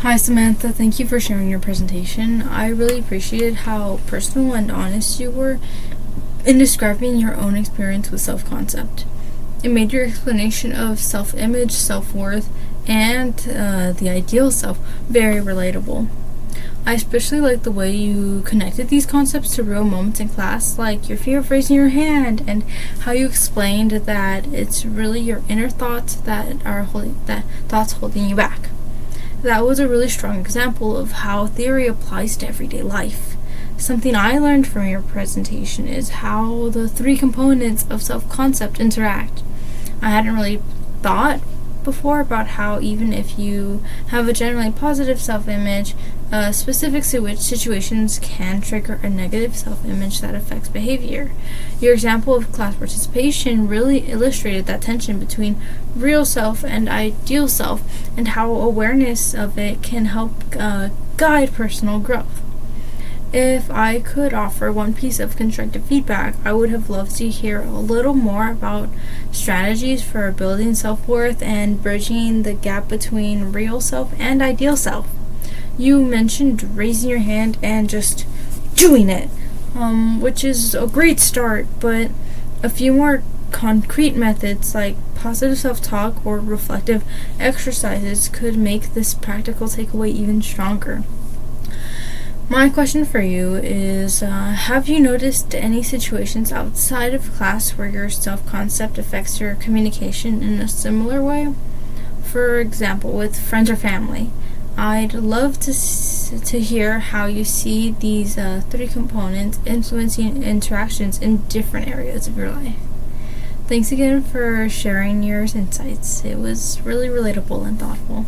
Hi Samantha, thank you for sharing your presentation. I really appreciated how personal and honest you were in describing your own experience with self-concept. It made your explanation of self-image, self-worth, and the ideal self very relatable. I especially like the way you connected these concepts to real moments in class, like your fear of raising your hand, and how you explained that it's really your inner thoughts that holding you back. That was a really strong example of how theory applies to everyday life. Something I learned from your presentation is how the three components of self-concept interact. I hadn't really thought before about how even if you have a generally positive self-image, specific situations can trigger a negative self-image that affects behavior. Your example of class participation really illustrated that tension between real self and ideal self, and how awareness of it can help guide personal growth. If I could offer one piece of constructive feedback, I would have loved to hear a little more about strategies for building self-worth and bridging the gap between real self and ideal self. You mentioned raising your hand and just doing it, which is a great start, but a few more concrete methods like positive self-talk or reflective exercises could make this practical takeaway even stronger. My question for you is, have you noticed any situations outside of class where your self-concept affects your communication in a similar way? For example, with friends or family. I'd love to hear how you see these three components influencing interactions in different areas of your life. Thanks again for sharing your insights. It was really relatable and thoughtful.